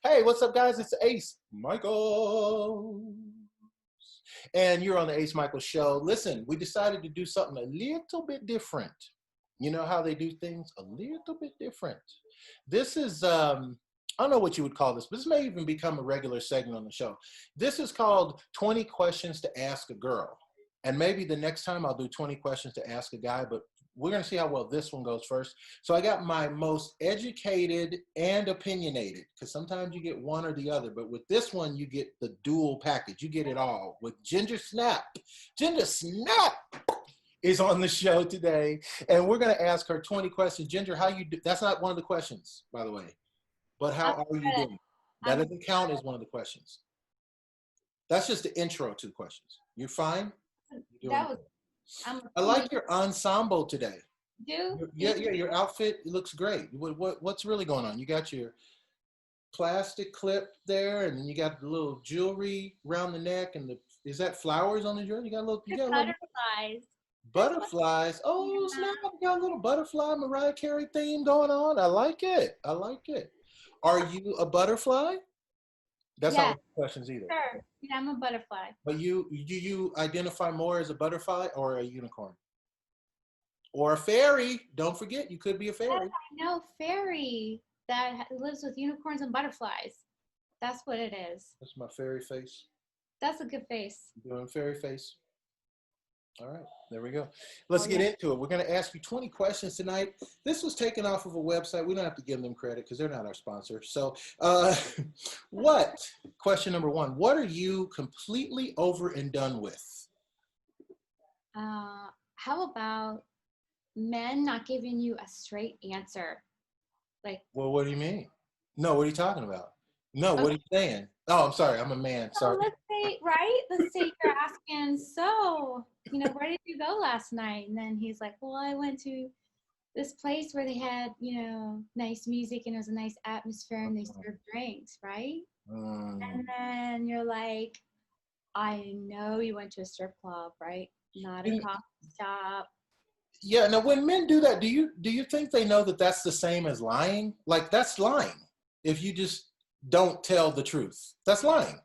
Hey, what's up, guys? It's Ace Michael. And you're on the Ace Michael Show. Listen, we decided to do something a little bit different. You know how they do things? A little bit different. This is, I don't know what you would call this, but this may even become a regular segment on the show. This is called 20 Questions to Ask a Girl. And maybe the next time I'll do 20 questions to ask a guy, but we're going to see how well this one goes first. So I got my most educated and opinionated, because sometimes you get one or the other, but with this one, you get the dual package. You get it all with Ginger Snap. Ginger Snap is on the show today, and we're going to ask her 20 questions. Ginger, how you do? That's not one of the questions, by the way, but how are you doing? That doesn't count as one of the questions. That's just the intro to the questions. You're fine? That was, I like your ensemble today. Do? Yeah, your outfit looks great. What's really going on? You got your plastic clip there, and then you got the little jewelry around the neck, and is that flowers on the jewelry? You got Butterflies. Butterflies. Oh, snap! You got a little butterfly Mariah Carey theme going on. I like it. I like it. Are you a butterfly? That's not the questions either. Sure. Yeah, I'm a butterfly. But do you identify more as a butterfly or a unicorn? Or a fairy? Don't forget, you could be a fairy. Yes, I know, fairy that lives with unicorns and butterflies. That's what it is. That's my fairy face. That's a good face. Doing fairy face. All right, there we go. Let's get into it. We're going to ask you 20 questions tonight. This was taken off of a website. We don't have to give them credit because they're not our sponsor. So question number one, what are you completely over and done with? How about men not giving you a straight answer? Well, what do you mean? No, what are you talking about? No, what are you saying? Oh, I'm sorry. I'm a man. Sorry. Let's say you're asking, so, where did you go last night? And then he's like, well, I went to this place where they had, nice music and it was a nice atmosphere and they served drinks, right? And then you're like, I know you went to a strip club, right? Not a coffee shop. Yeah. Now, when men do that, do you think they know that that's the same as lying? Like, that's lying. If you just don't tell the truth, that's lying.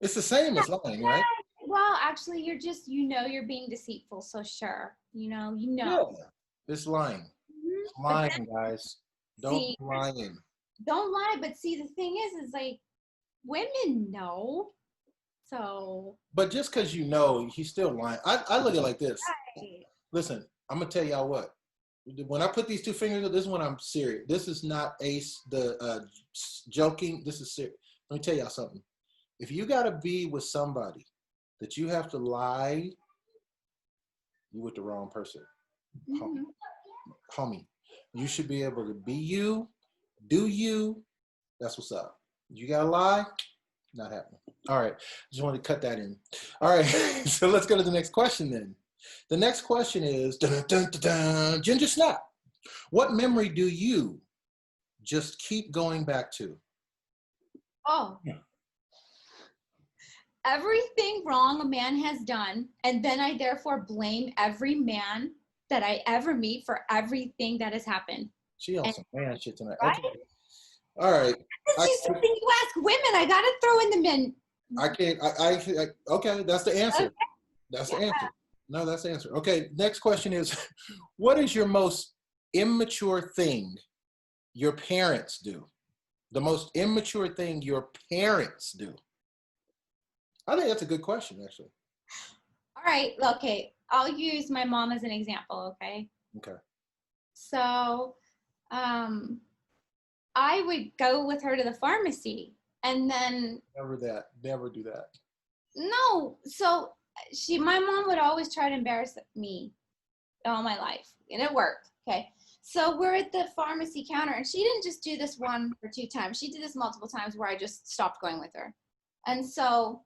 It's the same as lying, right? Well, actually, you're just, you're being deceitful. So sure, Yeah, it's lying. It's lying, guys. Don't lie. Don't lie. But see, the thing is like, women know. So. But just because he's still lying. I look at it like this. Right. Listen, I'm gonna tell y'all what. When I put these two fingers up, this is when I'm serious. This is not Ace joking. This is serious. Let me tell y'all something. If you gotta be with somebody that you have to lie, you're with the wrong person. Homie, you should be able to be you, do you. That's what's up. You gotta lie, not happening. All right, just wanted to cut that in. All right, so let's go to the next question then. The next question is, Ginger Snap. What memory do you just keep going back to? Oh. Yeah. Everything wrong a man has done, and then I therefore blame every man that I ever meet for everything that has happened. She on some man shit tonight. Right? Okay. All right. This is something you ask women. I gotta throw in the men. I can't. Okay, that's the answer. Okay. That's the answer. No, that's the answer. Okay, next question is, what is your most immature thing your parents do? The most immature thing your parents do? I think that's a good question, actually. All right. Okay. I'll use my mom as an example. Okay. Okay. So, I would go with her to the pharmacy, and then. Never do that. No. So my mom would always try to embarrass me all my life, and it worked. Okay. So we're at the pharmacy counter, and she didn't just do this one or two times. She did this multiple times where I just stopped going with her. And so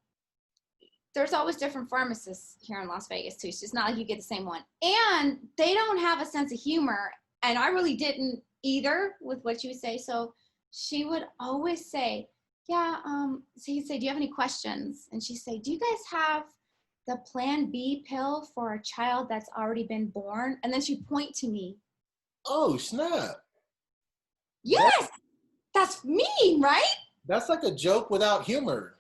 there's always different pharmacists here in Las Vegas too. It's just not like you get the same one. And they don't have a sense of humor. And I really didn't either with what she would say. So she would always say, yeah, so he'd say, do you have any questions? And she'd say, do you guys have the Plan B pill for a child that's already been born? And then she'd point to me. Oh, snap. Yes. That's mean, right? That's like a joke without humor.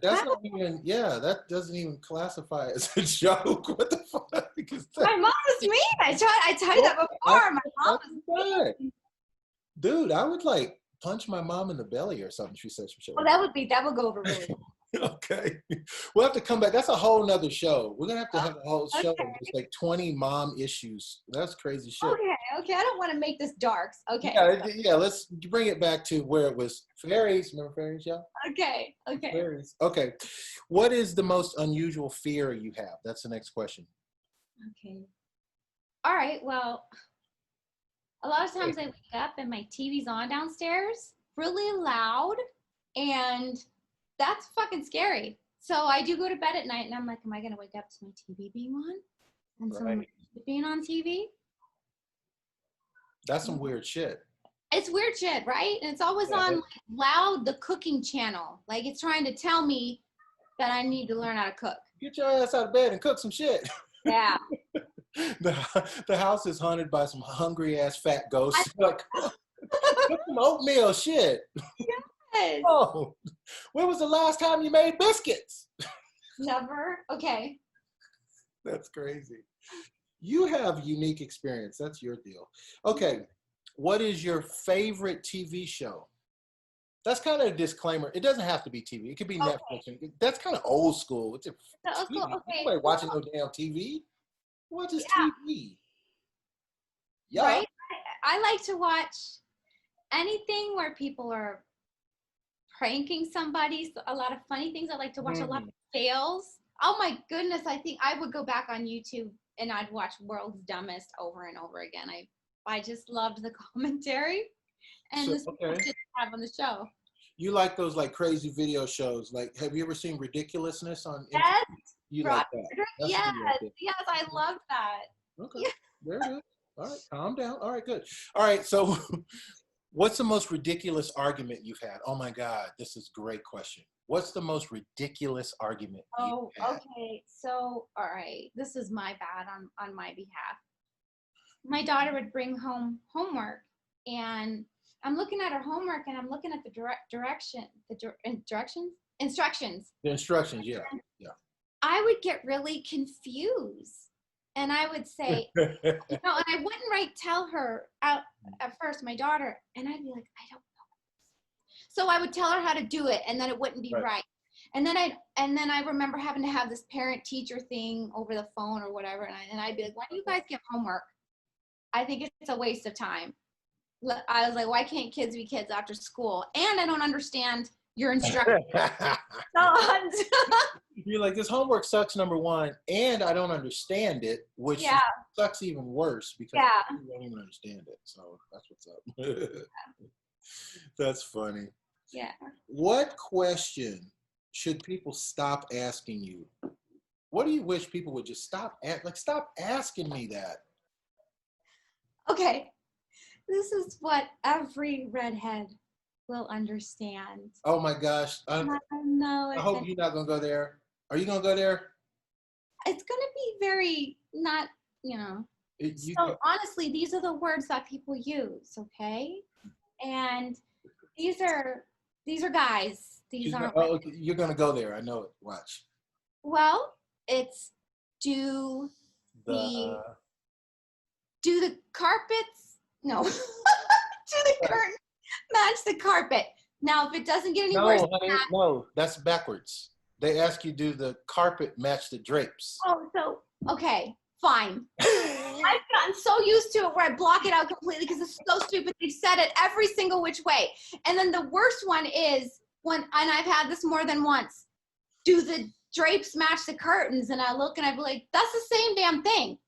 That's That, not even, yeah, that doesn't even classify as a joke. What the fuck is that? my mom is mean. I tell you that before. My mom is mean. Dude, I would like punch my mom in the belly or something. She said some shit. Well, that would go over really well. Okay. We'll have to come back. That's a whole nother show. We're going to have a whole show Okay. of just like 20 mom issues. That's crazy shit. Okay. I don't want to make this dark. Okay. Yeah, let's bring it back to where it was fairies. Remember fairies, y'all? Okay. Fairies. Okay. What is the most unusual fear you have? That's the next question. Okay. All right. Well, a lot of times I wake up and my TV's on downstairs, really loud, and that's fucking scary. So I do go to bed at night and I'm like, am I going to wake up to my TV being on? And someone being on TV? That's some weird shit. It's weird shit, right? And it's always on like, loud, the cooking channel. Like it's trying to tell me that I need to learn how to cook. Get your ass out of bed and cook some shit. Yeah. The house is haunted by some hungry ass fat ghosts. Like, cook some oatmeal shit. Yes. Oh, when was the last time you made biscuits? Never. Okay. That's crazy. You have unique experience. That's your deal. Okay. What is your favorite TV show? That's kind of a disclaimer. It doesn't have to be TV. It could be Netflix. That's kind of old school. It's TV. Okay. Nobody watching no damn TV. What is TV? Yeah. Right? I like to watch anything where people are pranking somebody. So a lot of funny things. I like to watch a lot of fails. Oh my goodness. I think I would go back on YouTube and I'd watch World's Dumbest over and over again. I just loved the commentary and the stuff they have on the show. You like those like crazy video shows? Like, have you ever seen Ridiculousness on? Yes. You like that? Yes, I love that. Okay, very good. All right, calm down. All right, good. All right, so what's the most ridiculous argument you've had? Oh my God, this is a great question. What's the most ridiculous argument you've had? Okay. So, all right, this is my bad on my behalf. My daughter would bring home homework, and I'm looking at her homework, and I'm looking at the instructions. The instructions, yeah. I would get really confused, and I would say, and I wouldn't tell her at first, my daughter, and I'd be like, I don't know. So I would tell her how to do it, and then it wouldn't be right. And then I remember having to have this parent-teacher thing over the phone or whatever, and I'd be like, why do you guys give homework? I think it's a waste of time. I was like, why can't kids be kids after school? And I don't understand your instructions. You're like, this homework sucks, number one, and I don't understand it, which sucks even worse because you don't even understand it. So that's what's up. That's funny. Yeah. What question should people stop asking you? What do you wish people would just stop asking me that? Okay. This is what every redhead will understand. Oh my gosh. I hope you're not going to go there. Are you going to go there? It's going to be very not, so honestly, these are the words that people use, okay? And these are guys. These aren't. Oh, you're going to go there. I know it. Watch. Well, it's do the carpets, no, do the curtain match the carpet? Now, if it doesn't get any worse than that. No, that's backwards. They ask you, do the carpet match the drapes? Oh, so, okay, fine. I've gotten so used to it where I block it out completely because it's so stupid. They've said it every single which way. And then the worst one is and I've had this more than once, do the drapes match the curtains? And I look and I be like, that's the same damn thing.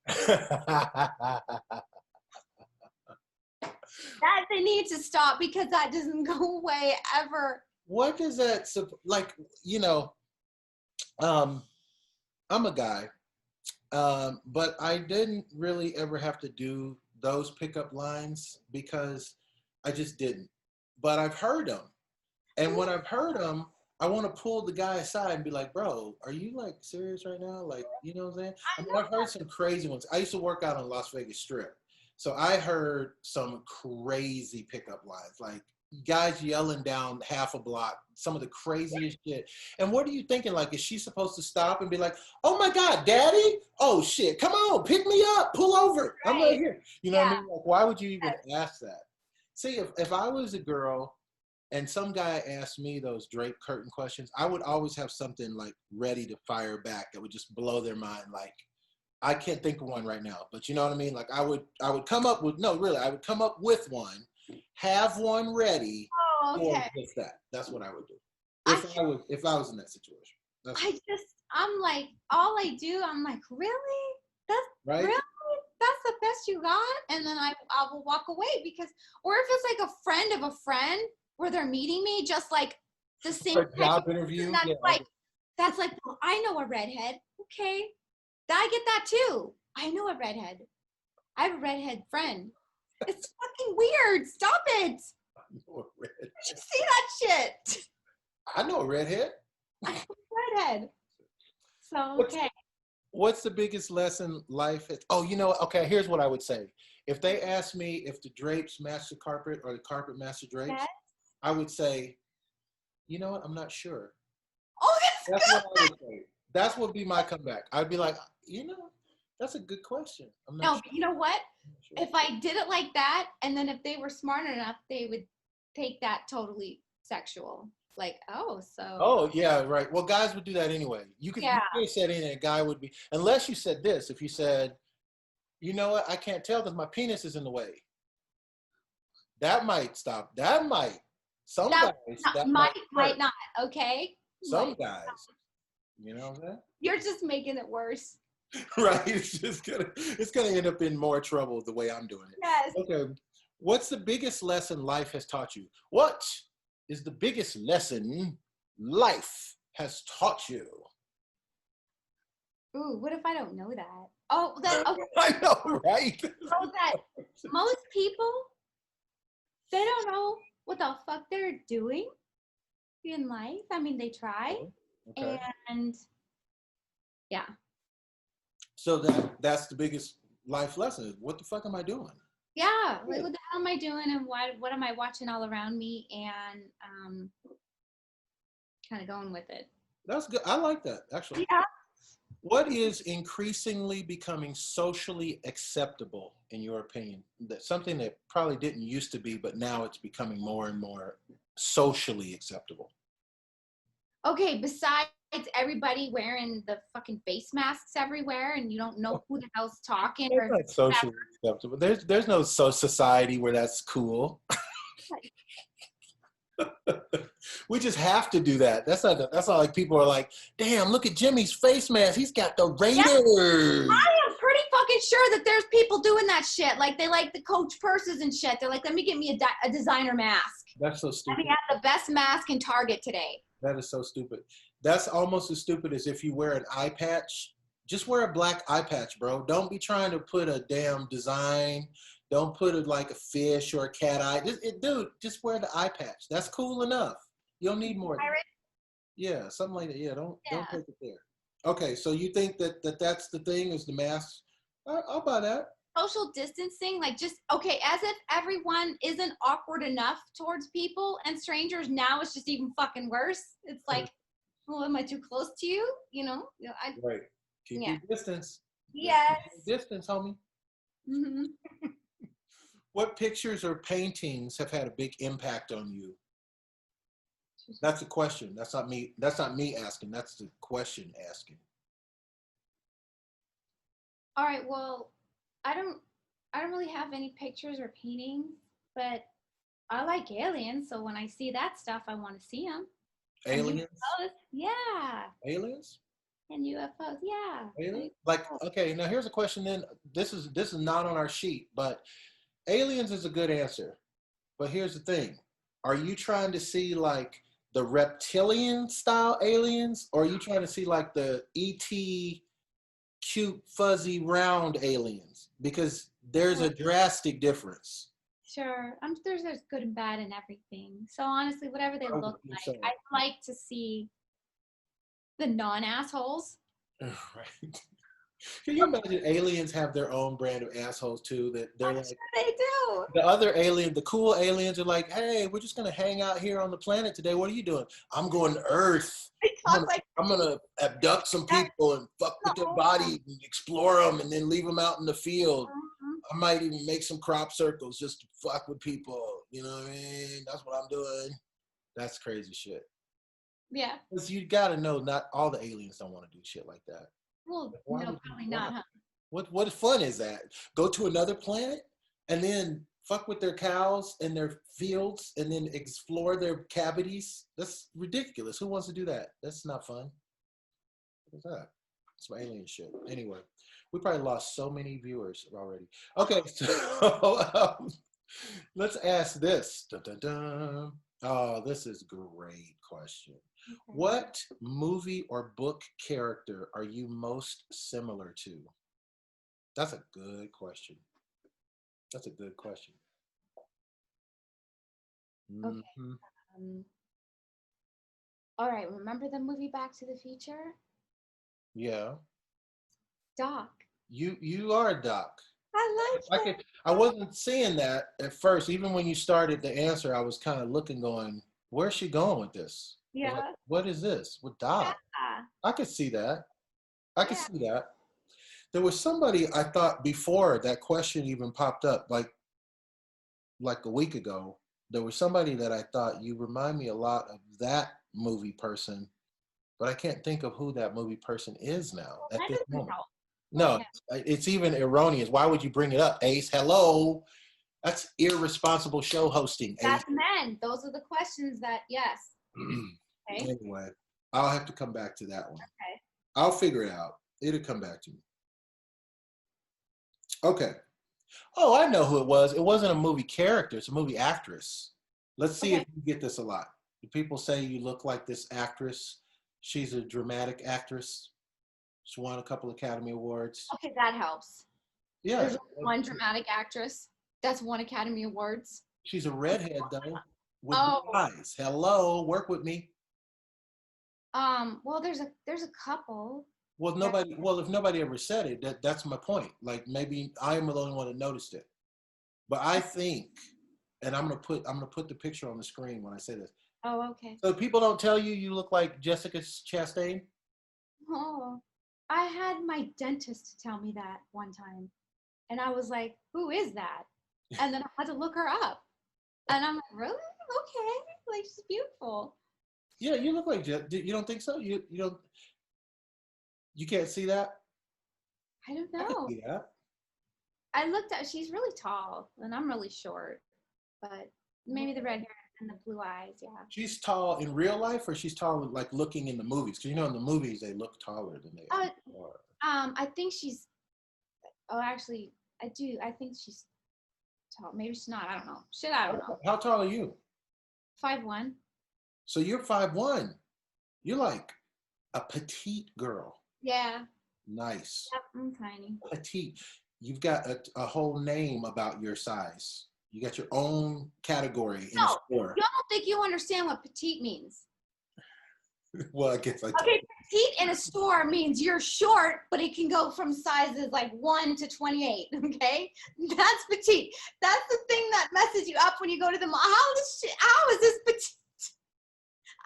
That they need to stop because that doesn't go away ever. What does that, like, I'm a guy, but I didn't really ever have to do those pickup lines because I just didn't. But I've heard them. And when I've heard them, I want to pull the guy aside and be like, bro, are you like serious right now? Like, you know what I'm saying? I mean, I've heard some crazy ones. I used to work out on Las Vegas Strip. So I heard some crazy pickup lines. Like, guys yelling down half a block, some of the craziest shit. And what are you thinking? Like, is she supposed to stop and be like, "Oh my God, Daddy! Oh shit, come on, pick me up, pull over, I'm right here." You know what I Yeah. mean? Like, why would you even ask that? See, if I was a girl and some guy asked me those drape curtain questions, I would always have something like ready to fire back that would just blow their mind. Like, I can't think of one right now, but you know what I mean? Like, I would come up with, no, really, I would come up with one, have one ready Oh, for okay. just that. That's what I would do I if I was in that situation. That's I'm like, all I do, I'm like, really? That's right. really? That's the best you got? And then I will walk away because, or if it's like a friend of a friend where they're meeting me, just like the same For a type job of interview. person that's Yeah. like, well, I know a redhead. Okay. I get that too. I know a redhead. I have a redhead friend. It's fucking weird. Stop it. I know a redhead. You should see that shit. I know a redhead. I know a redhead. So, okay. What's the biggest lesson life has? Oh, you know, okay, here's what I would say. If they ask me if the drapes match the carpet or the carpet match the drapes, Yes. I would say, you know what, I'm not sure. Oh, That's that's what I good. would say. That's what would be my comeback. I'd be like, you know, that's a good question. I'm not No, sure. but you know what? I'm not sure. If I did it like that, and then if they were smart enough, they would take that totally sexual. Like, oh, so Oh, yeah, right. Well, guys would do that anyway. You could yeah. have said anything, a guy would be, unless you said this, if you said, you know what, I can't tell because my penis is in the way. That might stop. That might. Some That guys, not, that might might hurt. not. Okay. Some Might. guys, you know what I'm You're just making it worse. saying? Right? It's gonna end up in more trouble the way I'm doing Yes. it. Okay. What's the biggest lesson life has taught you? What is the biggest lesson life has taught you? Ooh, what if I don't know that? Oh, that. Okay. I know, right? Oh, that. Most people, they don't know what the fuck they're doing in life. I mean, they try, Okay. and yeah. So that's the biggest life lesson. What the fuck am I doing? Yeah, like what the hell am I doing and what am I watching all around me and kind of going with it. That's good. I like that, actually. Yeah. What is increasingly becoming socially acceptable, in your opinion? That's something that probably didn't used to be, but now it's becoming more and more socially acceptable. Okay, besides everybody wearing the fucking face masks everywhere and you don't know who the hell's talking That's or not socially acceptable. There's no society where that's cool. We just have to do that. That's not like people are like, damn, look at Jimmy's face mask. He's got the yeah, Raiders. I am pretty fucking sure that there's people doing that shit. Like they like the Coach purses and shit. They're like, let me get me a designer mask. That's so Let stupid. me have the best mask in Target today. That is so stupid. That's almost as stupid as if you wear an eye patch. Just wear a black eye patch, bro. Don't be trying to put a damn design. Don't put it like a fish or a cat eye. Dude, just wear the eye patch. That's cool enough. You don't need more than that. Yeah, something like that. Yeah, don't take it there. Okay, so you think that's the thing is the mask? I'll buy that. Social distancing, like just okay, as if everyone isn't awkward enough towards people and strangers. Now it's just even fucking worse. It's like, well, am I too close to you? Right. Keep Yeah. your distance. Yes. Keep your distance, homie. Mm-hmm. What pictures or paintings have had a big impact on you? That's a question. That's not me. That's not me asking. That's the question asking. All right. Well, I don't really have any pictures or paintings, but I like aliens. So when I see that stuff, I want to see them. Aliens? And UFOs, yeah. Aliens? And UFOs, yeah. Aliens? Like, okay, now here's a question then. This is not on our sheet, but aliens is a good answer. But here's the thing. Are you trying to see like the reptilian style aliens, or are you trying to see like the ET cute, fuzzy, round aliens? Because there's a drastic difference. Sure. There's good and bad in everything. So honestly, whatever they look like, So. I'd like to see the non-assholes. Right. Can you imagine aliens have their own brand of assholes too? That they're I'm like sure they do. the other alien, the cool aliens are like, hey, we're just gonna hang out here on the planet today. What are you doing? I'm going to Earth. They I'm talk gonna, like I'm gonna abduct some that. people and fuck with their No. bodies and explore them and then leave them out in the field. Mhm. I might even make some crop circles just to fuck with people. You know what I mean? That's what I'm doing. That's crazy shit. Yeah. Because you gotta know, not all the aliens don't want to do shit like that. Well, Why no, would you? probably Why? not, huh? What fun is that? Go to another planet and then fuck with their cows and their fields and then explore their cavities? That's ridiculous. Who wants to do that? That's not fun. What is that? Some alien shit. Anyway, we probably lost so many viewers already. Okay, so let's ask this. Dun, dun, dun. Oh, this is a great question. Okay. What movie or book character are you most similar to? That's a good question. That's a good question. Okay. Hmm. Um, all right. Remember the movie Back to the Future? Yeah, Doc. you are a Doc. I I like could. him. I wasn't seeing that at first. Even when you started the answer, I was kind of looking, going, "Where's she going with this? Like, Yeah. what is this with Doc?" Yeah. I could see that. I could Yeah. see that. There was somebody I thought before that question even popped up, like a week ago. There was somebody that I thought you remind me a lot of that movie person, but I can't think of who that movie person is now Well, at that this doesn't moment. help. What No, him? it's even erroneous. Why would you bring it up, Ace? Hello. That's irresponsible show hosting, Ace. That's men. Those are the questions that, yes. Okay. Anyway, I'll have to come back to that one. Okay. I'll figure it out. It'll come back to me. Okay. Oh, I know who it was. It wasn't a movie character, it's a movie actress. Let's see if Okay. you get this a lot. Do people say you look like this actress? She's a dramatic actress. She won a couple Academy Awards. Okay, that helps. Yeah. There's one dramatic actress that's won Academy Awards. She's a redhead though, with blue Oh, eyes. Hello, work with me. well, there's a couple. Well, That, nobody. Well, if nobody ever said it, that's my point. Like maybe I am the only one that noticed it. But I think, and I'm gonna put the picture on the screen when I say this. oh, okay. So people don't tell you you look like Jessica Chastain. Oh, I had my dentist tell me that one time, and I was like, "Who is that?" And then I had to look her up, and I'm like, "Really? Okay, like she's beautiful." Yeah, you look like You don't think so? You don't. You can't see that. I don't I can know. see that. I looked at. She's really tall, and I'm really short, but maybe the red hair and the blue eyes. Yeah. She's tall in real life, or she's tall like looking in the movies. Because you know in the movies they look taller than they Uh, are. I think she's. Oh, actually, I do. I think she's tall. Maybe she's not. I don't know. Shit, I don't know. How tall are you? 5'1". So you're 5'1". You're like a petite girl. Yeah. Nice. Yep, I'm tiny. Petite. You've got a whole name about your size. You got your own category in a No, store. you don't think you understand what petite means. Well, I guess I do. Okay, petite in a store means you're short, but it can go from sizes like 1 to 28. Okay, that's petite. That's the thing that messes you up when you go to the mall. How is this petite?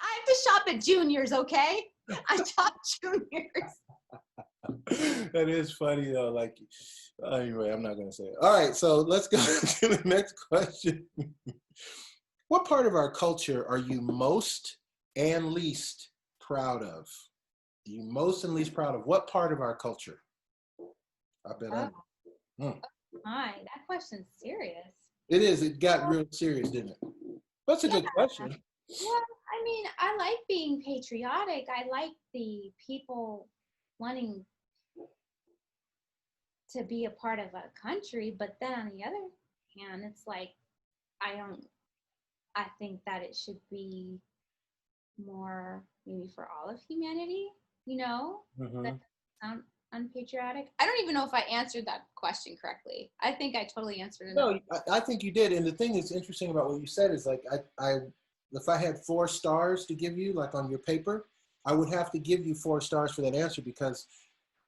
I have to shop at Juniors. Okay, I shop Juniors. That is funny though. Like, anyway, I'm not gonna say it. All right, so let's go to the next question. What part of our culture are you most and least proud of? Are you most and least proud of what part of our culture? I bet I Oh know. my, that question's serious. It is. It got real serious, didn't it? That's a Yeah. good question. Well, I mean, I like being patriotic. I like the people wanting to be a part of a country, but then on the other hand, it's like I don't. I think that it should be more maybe for all of humanity. You know, that Mhm. doesn't sound unpatriotic. I don't even know if I answered that question correctly. I think I totally answered it. No, I think you did. And the thing that's interesting about what you said is like if I had 4 stars to give you, like on your paper, I would have to give you 4 stars for that answer because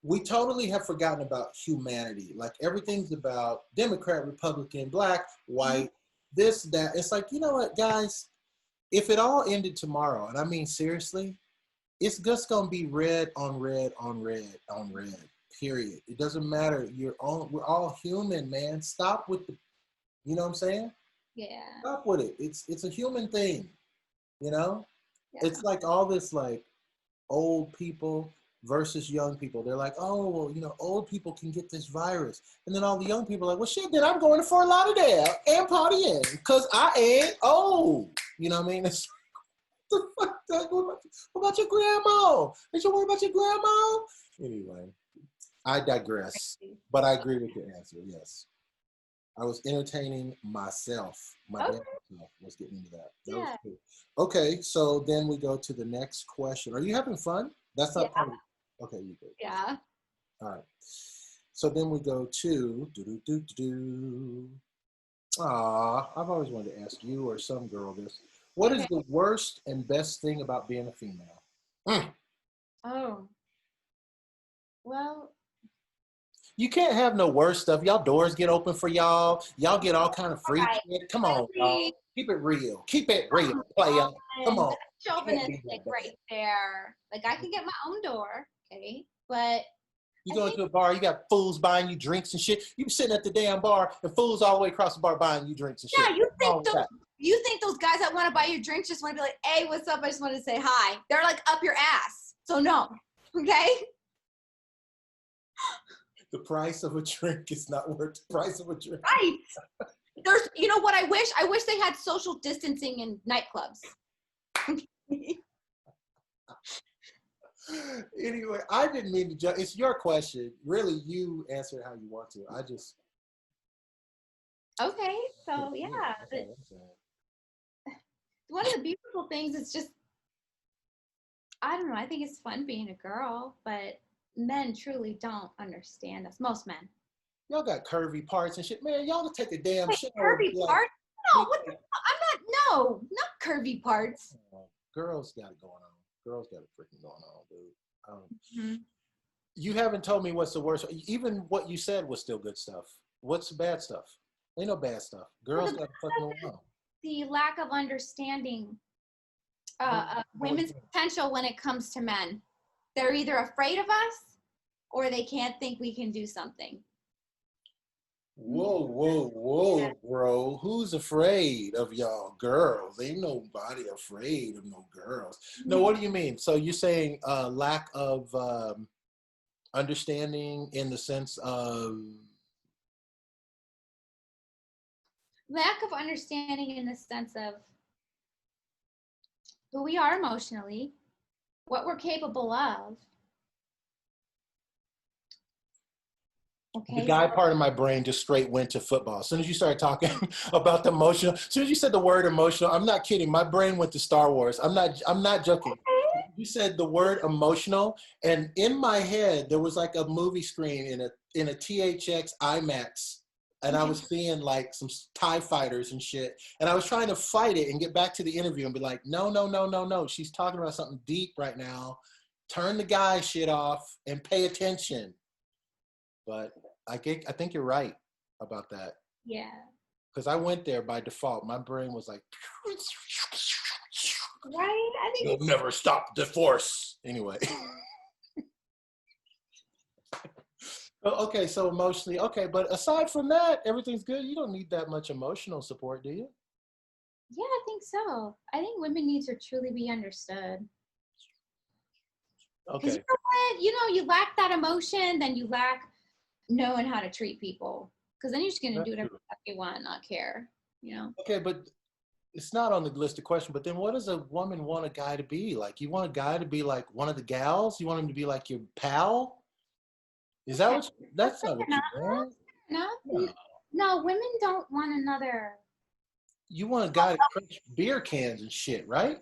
we totally have forgotten about humanity. Like everything's about Democrat, Republican, black, white, this, that. It's like, you know what, guys? If it all ended tomorrow, and I mean seriously, it's just gonna be red on red on red on red. Period. It doesn't matter. We're all human, man. Stop with the, you know what I'm saying? Yeah. Stop with it. It's a human thing, you know? Yeah. It's like all this like old people versus young people. They're like, oh, well, you know, old people can get this virus. And then all the young people are like, well, shit, then I'm going to Fort Lauderdale and partying because I ain't old. You know what I mean? It's the fuck that? What about your grandma? Did you worry about your grandma? Anyway, I digress. But I agree with your answer, yes. I was entertaining myself. My damn self was getting into that. That was cool. Okay, so then we go to the next question. Are you having fun? That's not part of it. Okay, you good. Yeah. All right. So then we go to I've always wanted to ask you or some girl this. What is the worst and best thing about being a female? Oh. Well, you can't have no worse stuff. Y'all doors get open for y'all. Y'all get all kind of free shit. Come on, y'all. Keep it real. Keep it real, player. Come on. Chauvinistic right there. Like I can get my own door, okay, but you go into a bar, you got fools buying you drinks and shit. You sitting at the damn bar, and fools all the way across the bar buying you drinks and shit. Yeah, you think those guys that want to buy you drinks just want to be like, hey, what's up? I just wanted to say hi. They're like up your ass. So no, okay? The price of a drink is not worth the price of a drink. Right. There's, you know what I wish? I wish they had social distancing in nightclubs. Anyway, I didn't mean to judge. It's your question. Really, you answer it how you want to. I just. Okay, so yeah. One of the beautiful things is just, I don't know, I think it's fun being a girl, but men truly don't understand us. Most men. Y'all got curvy parts and shit. Man, y'all take a damn shit. Curvy parts? No, what the, not curvy parts. Girls got it going on. Girls got it freaking going on, dude. You haven't told me what's the worst. Even what you said was still good stuff. What's the bad stuff? Ain't no bad stuff. Girls got it fucking going on. The lack of understanding women's potential when it comes to men. They're either afraid of us or they can't think we can do something. Whoa, bro. Who's afraid of y'all girls? Ain't nobody afraid of no girls. No, what do you mean? So you're saying lack of understanding in the sense of? Lack of understanding in the sense of who we are emotionally, what we're capable of. Okay. The guy part of my brain just straight went to football. As soon as you started talking about the emotional, as soon as you said the word emotional, I'm not kidding. My brain went to Star Wars. I'm not joking. You said the word emotional, and in my head there was like a movie screen in a THX IMAX, and I was seeing like some TIE fighters and shit, and I was trying to fight it and get back to the interview and be like, no. She's talking about something deep right now. Turn the guy shit off and pay attention. But I think you're right about that. Yeah. Because I went there by default. My brain was like, right? I think you'll never stop the force. Anyway. Okay, so emotionally, okay. But aside from that, everything's good. You don't need that much emotional support, do you? Yeah, I think so. I think women need to truly be understood. Okay. Because you know what? You know, you lack that emotion, then you lack knowing how to treat people, because then you're just going to do whatever you want and not care, you know? Okay, but it's not on the list of questions, but then what does a woman want a guy to be? Like, you want a guy to be like one of the gals? You want him to be like your pal? Is that what that's not what you want? No, women don't want another. You want a guy to crush beer cans and shit, right?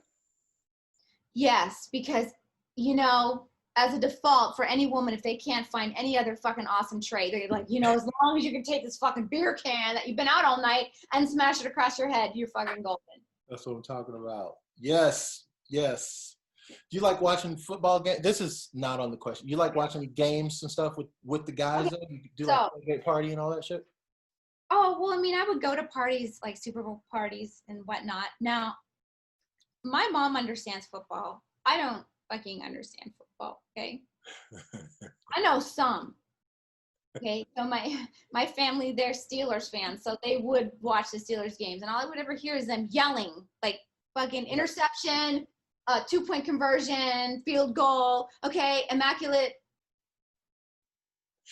Yes, because, you know, as a default for any woman, if they can't find any other fucking awesome trait, they're like, you know, as long as you can take this fucking beer can that you've been out all night and smash it across your head, you're fucking golden. That's what I'm talking about. Yes. Do you like watching football games? This is not on the question. You like watching games and stuff with the guys? Okay, Though? You do like so tailgate party and all that shit? oh well, I mean, I would go to parties like Super Bowl parties and whatnot. Now, my mom understands football. I don't fucking understand football. Okay, I know some. Okay, so my family, they're Steelers fans, so they would watch the Steelers games, and all I would ever hear is them yelling like fucking interception, 2-point conversion, field goal. Okay, immaculate.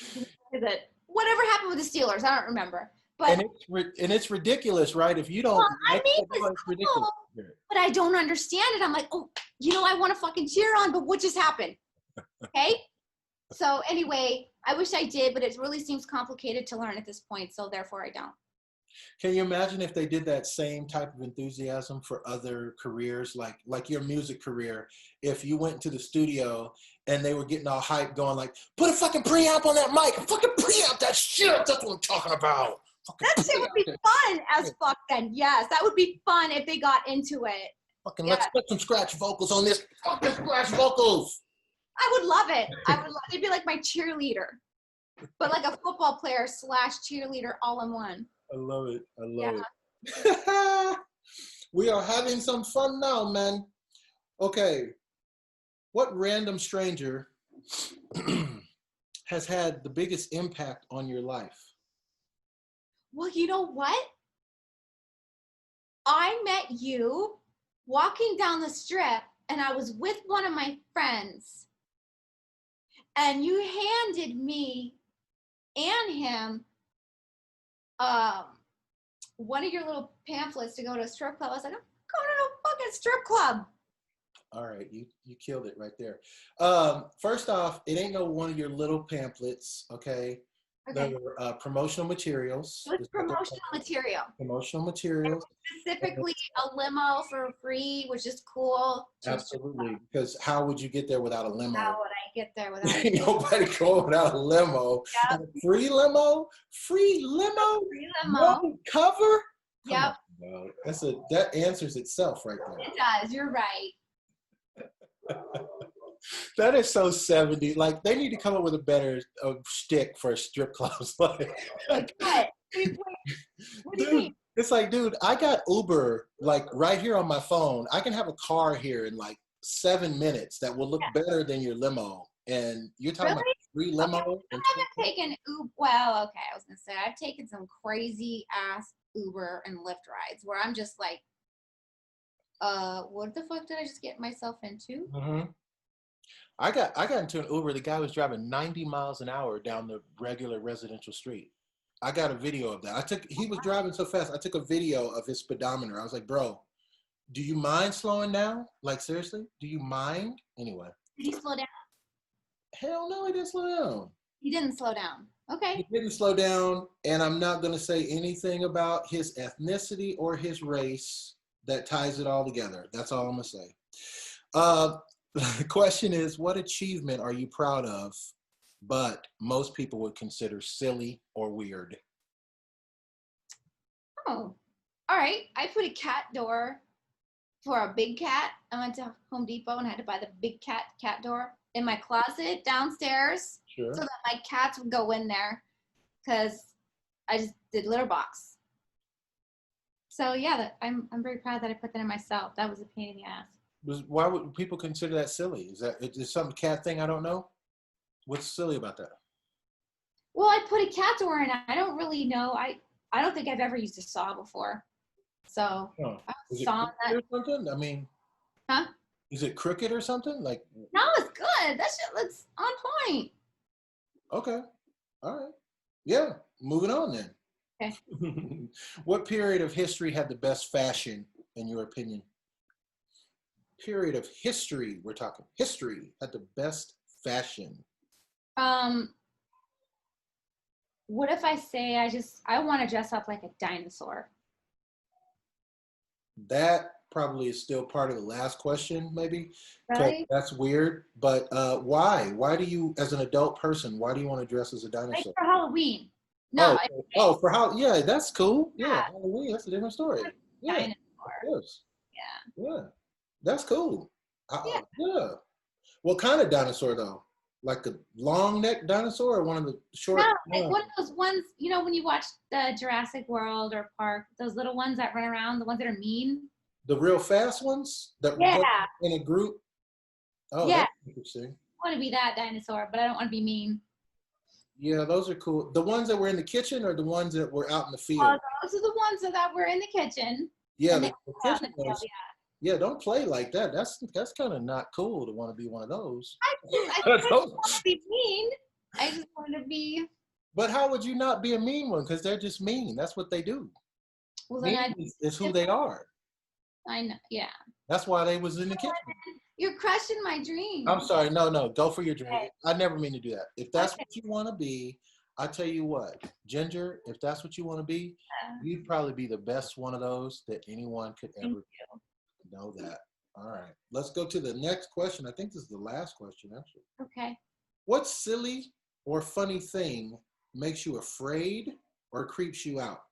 Is it whatever happened with the Steelers? I don't remember, but And it's ridiculous, right? If you well, don't I like mean, football, it's it's ridiculous. cool, but I don't understand it. I'm like, oh, I want to fucking cheer on, but what just happened? Okay. So anyway, I wish I did, but it really seems complicated to learn at this point, so therefore I don't. Can you imagine if they did that same type of enthusiasm for other careers, like your music career? If you went to the studio and they were getting all hyped, going like, "Put a fucking preamp on that mic, fucking preamp that shit." That's what I'm talking about. Fucking That shit would be fun as fuck then. Yes, that would be fun if they got into it. fucking Yeah. let's put some scratch vocals on this. Fucking scratch vocals. I would love it. It'd be like my cheerleader, but like a football player / cheerleader all in one. I love it. I Yeah. love it. We are having some fun now, man. Okay. What random stranger has had the biggest impact on your life? Well, you know what? I met you walking down the strip, and I was with one of my friends, and you handed me and him one of your little pamphlets to go to a strip club. I was like, I'm going to a fucking strip club. All right, you killed it right there. First off, it ain't no one of your little pamphlets, okay? Okay. They were promotional materials. It was promotional material. Promotional materials. Specifically a limo for free, which is cool. Absolutely, because how would you get there without a limo? How would I get there without Ain't nobody going without a limo. Yep. A free limo? Free limo? Free limo. No cover? Yep. On, that answers itself right there. It does. You're right. That is so 70. Like, they need to come up with a better shtick for strip clubs. Like what? What do you mean? It's like, dude, I got Uber like right here on my phone. I can have a car here in like 7 minutes that will look better than your limo. And you're talking about free limo? Okay. I haven't taken Uber. Well, okay, I was gonna say I've taken some crazy ass Uber and Lyft rides where I'm just like, what the fuck did I just get myself into? Mm-hmm. I got into an Uber. The guy was driving 90 miles an hour down the regular residential street. I got a video of that. He was driving so fast. I took a video of his speedometer. I was like, bro, do you mind slowing down? Like, seriously, do you mind? Anyway. Did he slow down? Hell no, he didn't slow down. He didn't slow down. Okay. He didn't slow down, and I'm not going to say anything about his ethnicity or his race that ties it all together. That's all I'm going to say. The question is, what achievement are you proud of, but most people would consider silly or weird? Oh, all right. I put a cat door for a big cat. I went to Home Depot and had to buy the big cat door in my closet downstairs. Sure. So that my cats would go in there because I just did litter box. So yeah, I'm very proud that I put that in myself. That was a pain in the ass. Why would people consider that silly? Is some cat thing I don't know? What's silly about that? Well, I put a cat door in. I don't really know. I don't think I've ever used a saw before. So I was sawing that. Or something? I mean, huh? Is it crooked or something? Like, no, it's good. That shit looks on point. Okay. All right. Yeah. Moving on then. Okay. What period of history had the best fashion, in your opinion? Period of history, we're talking history, had the best fashion. What if I say I want to dress up like a dinosaur? That probably is still part of the last question, maybe. Right? That's weird, but why? Why do you, as an adult person, why do you want to dress as a dinosaur? Like for Halloween. No. For how? Yeah, that's cool. Yeah, Halloween, that's a different story. Yeah, dinosaur. of course. Yeah. Yeah, that's cool. Yeah. What kind of dinosaur though? Like a long neck dinosaur or one of the No, short? like one of those ones, you know, when you watch the Jurassic World or Park, those little ones that run around, the ones that are mean. The real fast ones that Yeah, go in a group? Oh, yeah. that's interesting. I want to be that dinosaur, but I don't want to be mean. Yeah, those are cool. The ones that were in the kitchen or the ones that were out in the Oh, field? those are the ones that were in the kitchen, Yeah, and they the out in kitchen the field. ones. Yeah, don't play like that. That's kind of not cool to want to be one of those. I didn't want to be mean. I just wanted to be. But how would you not be a mean one? Because they're just mean. That's what they do. Well, then Mean is who they are. I know. Yeah. That's why they was in the kitchen. You're crushing my I'm dreams. sorry. No, no. Go for your drink. Okay. I never mean to do that. If that's Okay. what you want to be, I tell you what, Ginger, if that's what you want to be, you'd probably be the best one of those that anyone could ever know that. All right. Let's go to the next question. I think this is the last question, actually. Okay. What silly or funny thing makes you afraid or creeps you out?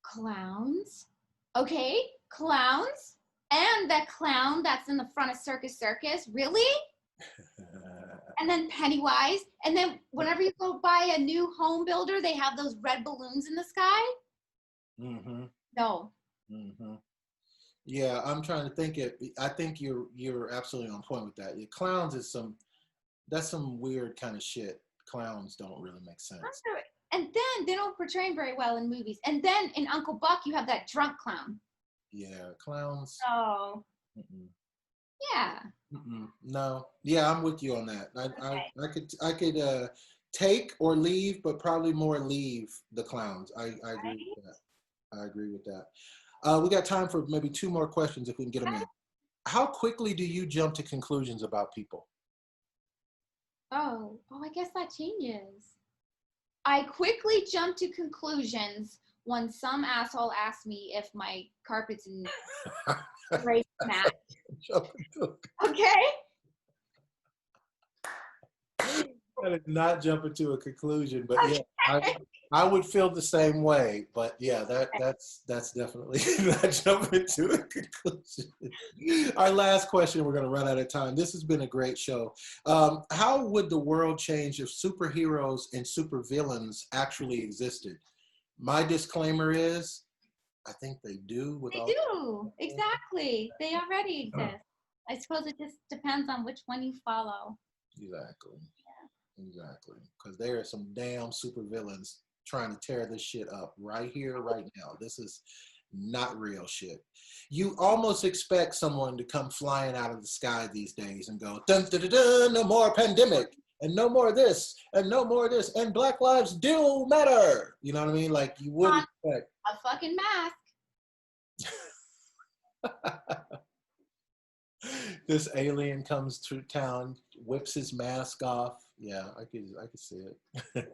Clowns. Okay, clowns. And that clown that's in the front of Circus Circus. Really? And then Pennywise. And then whenever you go buy a new home builder, they have those red balloons in the sky. Mm-hmm. No. Mm-hmm. Yeah, I'm trying to think it. I think you're absolutely on point with that. The clowns is that's some weird kind of shit. Clowns don't really make sense. And then they don't portray him very well in movies. And then in Uncle Buck, you have that drunk clown. Yeah, clowns. Oh. Mm-mm. Yeah. Mm-mm. No. Yeah, I'm with you on that. Okay. I could take or leave, but probably more leave the clowns. I agree with that. I agree with that. We got time for maybe two more questions if we can get them in. How quickly do you jump to conclusions about people? Oh, I guess that changes. I quickly jump to conclusions when some asshole asks me if my carpet's in great match. Okay? I did not jump into a conclusion, but yeah, I would feel the same way. But yeah, that's definitely not jumping to a conclusion. Our last question, we're going to run out of time. This has been a great show. How would the world change if superheroes and supervillains actually existed? My disclaimer is, I think they do. They do. Exactly. They already exist. I suppose it just depends on which one you follow. Exactly. Exactly, because there are some damn supervillains trying to tear this shit up right here, right now. This is not real shit. You almost expect someone to come flying out of the sky these days and go, dun, dun, dun, dun, no more pandemic, and no more this, and no more this, and Black lives do matter. You know what I mean? Like you would expect. A fucking mask. This alien comes through town, whips his mask off. Yeah, I could see it.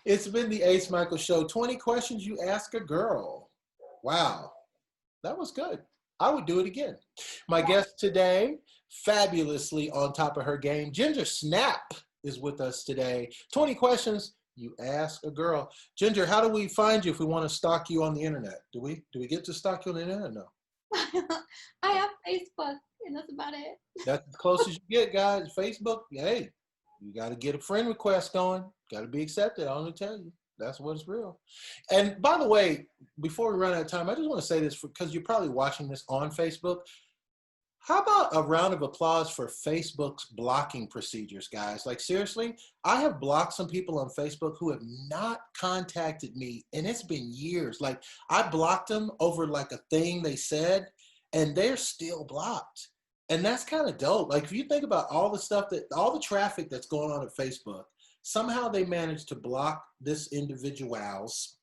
It's been the Ace Michael Show. 20 questions you ask a girl. Wow, that was good. I would do it again. My guest today, fabulously on top of her game, Ginger Snap is with us today. 20 questions you ask a girl. Ginger, how do we find you if we want to stalk you on the internet? Do we get to stalk you on the internet or no? I have Facebook, and that's about it. That's as close as you get, guys. Facebook, hey, you got to get a friend request going. Got to be accepted. I want to tell you. That's what's real. And by the way, before we run out of time, I just want to say this because you're probably watching this on Facebook. How about a round of applause for Facebook's blocking procedures, guys? Like, seriously, I have blocked some people on Facebook who have not contacted me, and it's been years. Like, I blocked them over like a thing they said, and they're still blocked. And that's kind of dope. Like, if you think about all the stuff all the traffic that's going on at Facebook, somehow they managed to block this individuals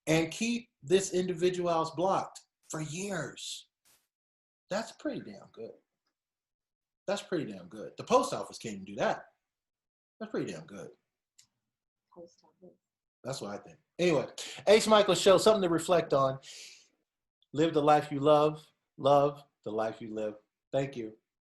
and keep this individuals blocked for years. That's pretty damn good. That's pretty damn good. The post office can't even do that. That's pretty damn good. Post office. That's what I think. Anyway, Ace Michael Show, something to reflect on. Live the life you love the life you live. Thank you.